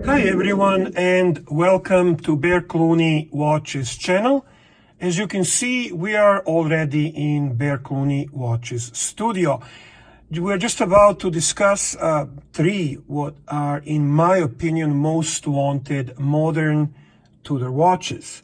Hi everyone and welcome to Bear Clooney Watches channel. As you can see, we are already in Bear Clooney Watches studio. We're just about to discuss three what are, in my opinion, most wanted modern Tudor watches.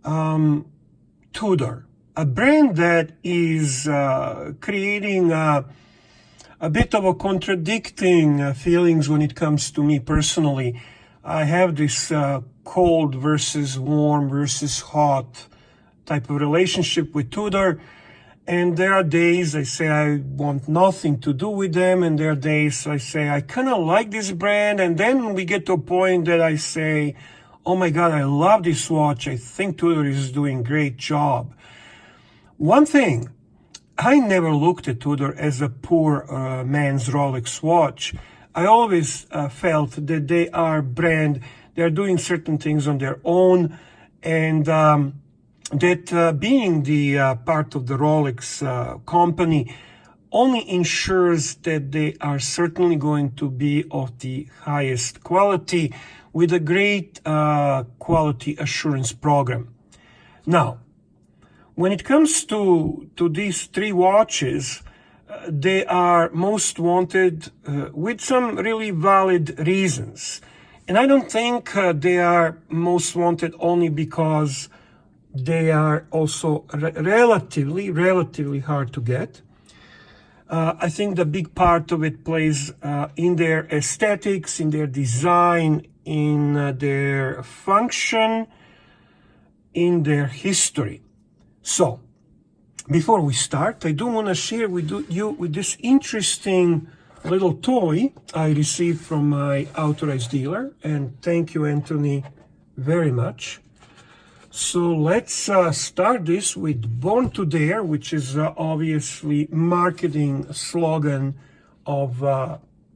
Tudor, a brand that is creating a bit of a contradicting feelings when it comes to me personally. I have this cold versus warm versus hot type of relationship with Tudor. And there are days I say I want nothing to do with them. And there are days I say I kind of like this brand. And then we get to a point that I say, oh my God, I love this watch. I think Tudor is doing a great job. One thing, I never looked at Tudor as a poor man's Rolex watch. I always felt that they are brand, they're doing certain things on their own, and that being the part of the Rolex company only ensures that they are certainly going to be of the highest quality with a great quality assurance program. Now, when it comes to these three watches, they are most wanted with some really valid reasons. And I don't think they are most wanted only because they are also relatively hard to get. I think the big part of it plays in their aesthetics, in their design, in their function, in their history. So, before we start, I do want to share with you with this interesting little toy I received from my authorized dealer. And thank you, Anthony, very much. So let's start this with Born to Dare, which is obviously marketing slogan of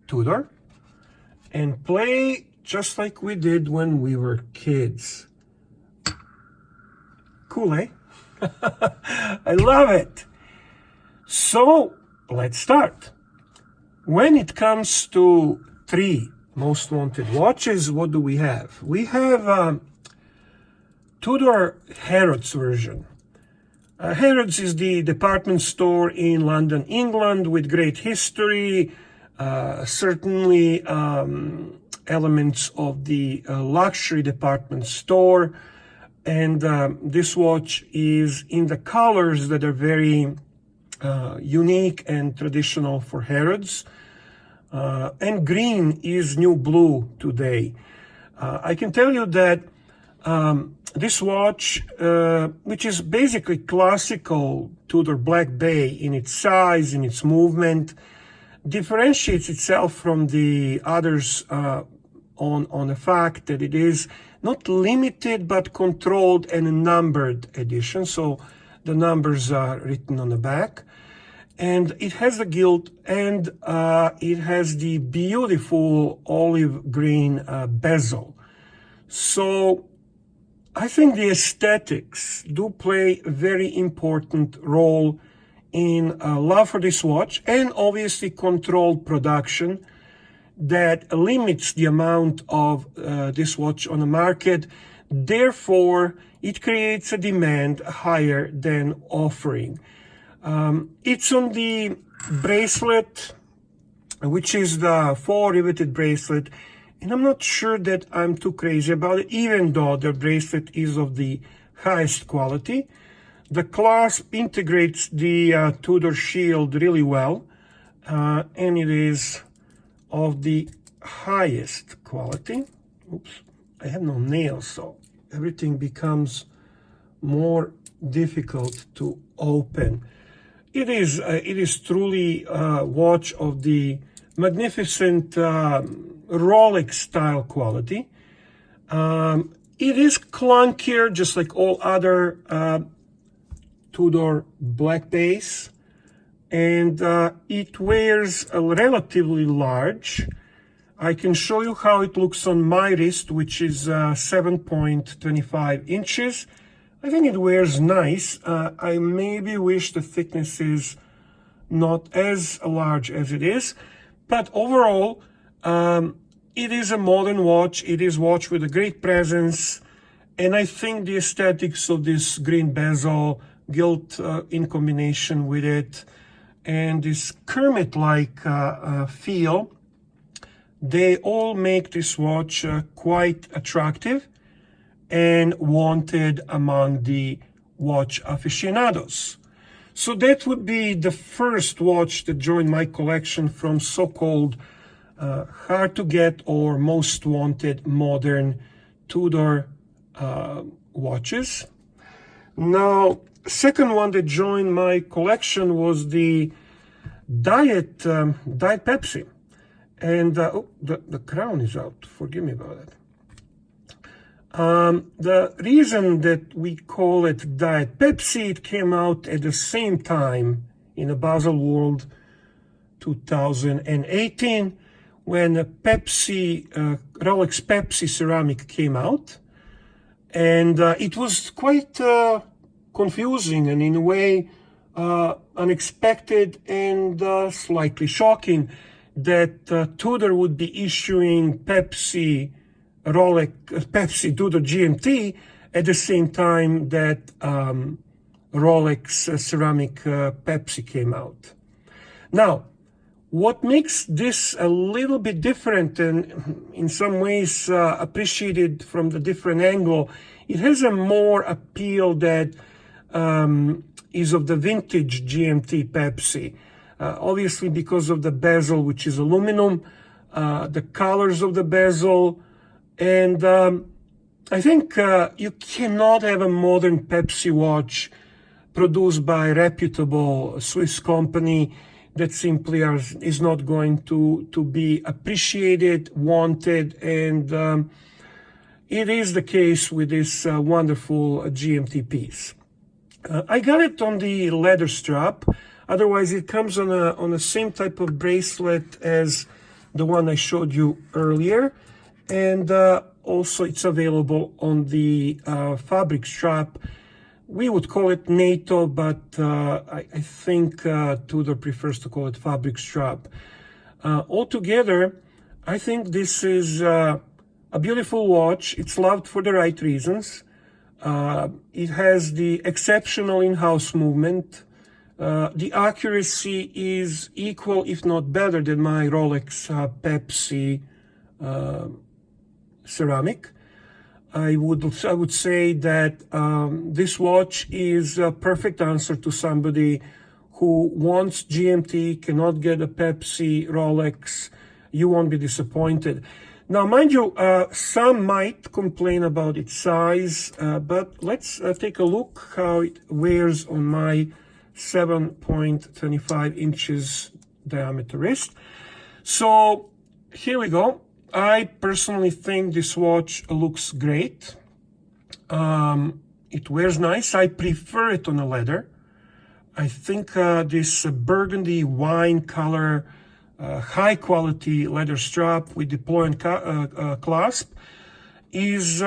Tudor. And play just like we did when we were kids. Cool, eh? I love it. So let's start. When it comes to three most wanted watches, what do we have? We have Tudor Harrods version. Harrods is the department store in London, England, with great history, certainly elements of the luxury department store. And this watch is in the colors that are very unique and traditional for Harrods. And green is new blue today. I can tell you that this watch, which is basically classical Tudor Black Bay in its size, in its movement, differentiates itself from the others on the fact that it is not limited but controlled and a numbered edition. So the numbers are written on the back. And it has the gilt and it has the beautiful olive green bezel. So I think the aesthetics do play a very important role in love for this watch, and obviously controlled production that limits the amount of this watch on the market. Therefore, it creates a demand higher than offering. It's on the bracelet, which is the 4 riveted bracelet. And I'm not sure that I'm too crazy about it, even though the bracelet is of the highest quality. The clasp integrates the Tudor shield really well, and it is of the highest quality. Oops, I have no nails, so everything becomes more difficult to open. It is truly a watch of the magnificent Rolex style quality. It is clunkier, just like all other Tudor Black Bays, and it wears a relatively large. I can show you how it looks on my wrist, which is 7.25 inches. I think it wears nice. I maybe wish the thickness is not as large as it is, but overall it is a modern watch. It is a watch with a great presence. And I think the aesthetics of this green bezel, gilt in combination with it, and this Kermit-like feel, they all make this watch quite attractive and wanted among the watch aficionados. So that would be the first watch that joined my collection from so-called hard to get or most wanted modern Tudor watches. Now, second one that joined my collection was the Diet Pepsi. And the crown is out. Forgive me about that. The reason that we call it Diet Pepsi, it came out at the same time in a Basel World 2018 when a Rolex Pepsi ceramic came out. And it was quite confusing and in a way unexpected and slightly shocking that Tudor would be issuing Pepsi Tudor GMT at the same time that Rolex ceramic Pepsi came out. Now, what makes this a little bit different and in some ways appreciated from the different angle, it has a more appeal that is of the vintage GMT Pepsi. Obviously because of the bezel, which is aluminum, the colors of the bezel, and I think you cannot have a modern Pepsi watch produced by a reputable Swiss company that simply is not going to be appreciated, wanted, and it is the case with this wonderful GMT piece. I got it on the leather strap. Otherwise, it comes on the same type of bracelet as the one I showed you earlier, and also it's available on the fabric strap. We would call it NATO, but I think Tudor prefers to call it fabric strap. Altogether, I think this is a beautiful watch. It's loved for the right reasons. It has the exceptional in-house movement. The accuracy is equal, if not better, than my Rolex Pepsi ceramic. I would say that this watch is a perfect answer to somebody who wants GMT, cannot get a Pepsi Rolex. You won't be disappointed. Now, mind you, some might complain about its size, but let's take a look how it wears on my 7.25 inches diameter wrist. So here we go. I personally think this watch looks great. It wears nice. I prefer it on a leather. I think this burgundy wine color, high quality leather strap with deployant clasp is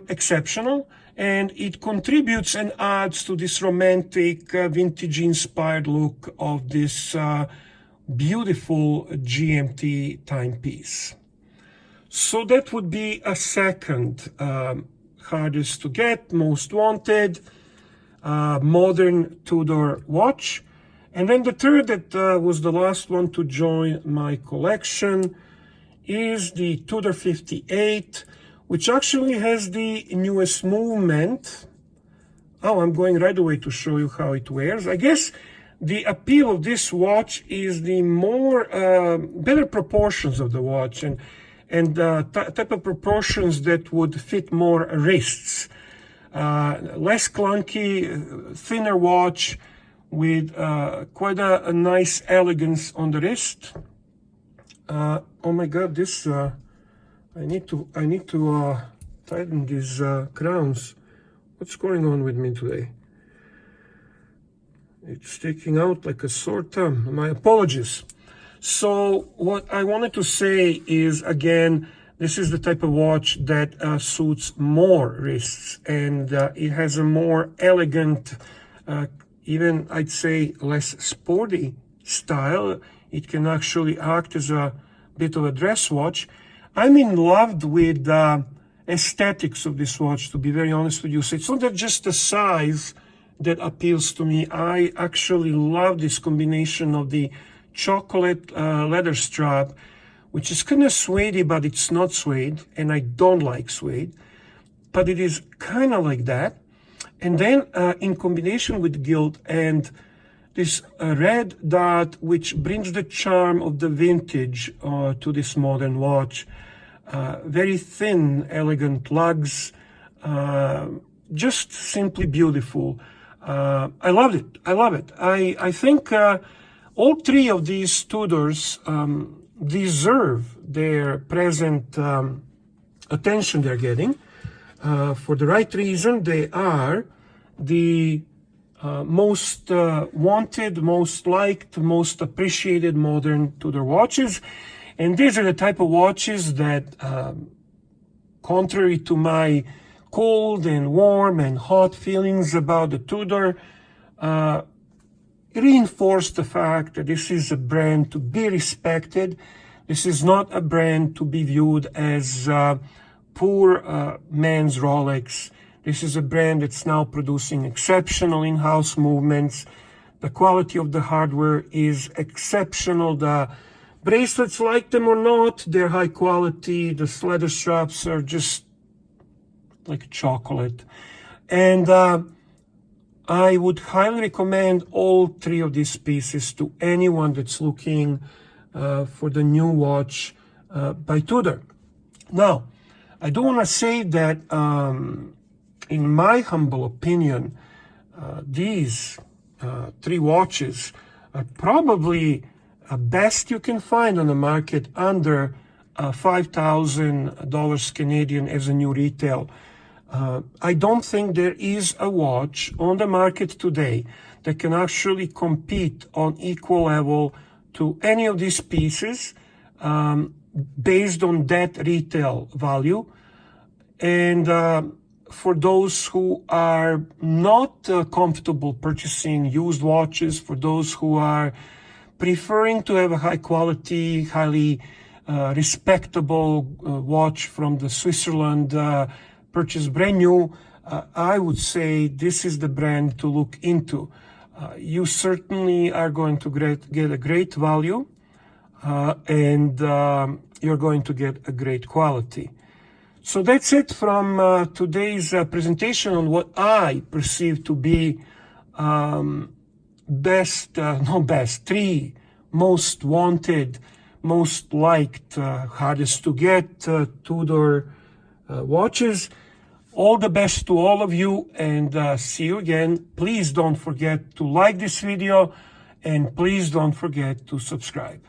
exceptional, and it contributes and adds to this romantic vintage inspired look of this beautiful GMT timepiece. So that would be a second hardest to get, most wanted, modern Tudor watch. And then the third that was the last one to join my collection is the Tudor 58, which actually has the newest movement. Oh, I'm going right away to show you how it wears. I guess the appeal of this watch is the better proportions of the watch and type of proportions that would fit more wrists. Less clunky, thinner watch with quite a nice elegance on the wrist. Oh my God, this I need to tighten these crowns. What's going on with me today? It's sticking out like a sore thumb. My apologies. So what I wanted to say is, again, this is the type of watch that suits more wrists, and it has a more elegant, even I'd say less sporty style. It can actually act as a bit of a dress watch. I'm in love with the aesthetics of this watch, to be very honest with you. So it's not just the size that appeals to me. I actually love this combination of the chocolate leather strap, which is kind of suede, but it's not suede, and I don't like suede, but it is kind of like that. And then in combination with gilt and this red dot, which brings the charm of the vintage to this modern watch. Very thin, elegant lugs, just simply beautiful. I loved it. I love it. I think all three of these Tudors deserve their present attention they're getting. For the right reason, they are the most wanted, most liked, most appreciated modern Tudor watches. And these are the type of watches that, contrary to my cold and warm and hot feelings about the Tudor, reinforce the fact that this is a brand to be respected. This is not a brand to be viewed as poor man's Rolex. This is a brand that's now producing exceptional in-house movements. The quality of the hardware is exceptional. The bracelets, like them or not, they're high quality. The leather straps are just like chocolate. And I would highly recommend all three of these pieces to anyone that's looking for the new watch by Tudor. Now, I do want to say that in my humble opinion, these three watches are probably best you can find on the market under $5,000 Canadian as a new retail. I don't think there is a watch on the market today that can actually compete on equal level to any of these pieces based on that retail value. And for those who are not comfortable purchasing used watches, for those who are preferring to have a high quality, highly respectable watch from the Switzerland, purchased brand new, I would say this is the brand to look into. You certainly are going to get a great value, and you're going to get a great quality. So that's it from today's presentation on what I perceive to be three most wanted, most liked, hardest to get Tudor watches. All the best to all of you, and see you again. Please don't forget to like this video, and please don't forget to subscribe.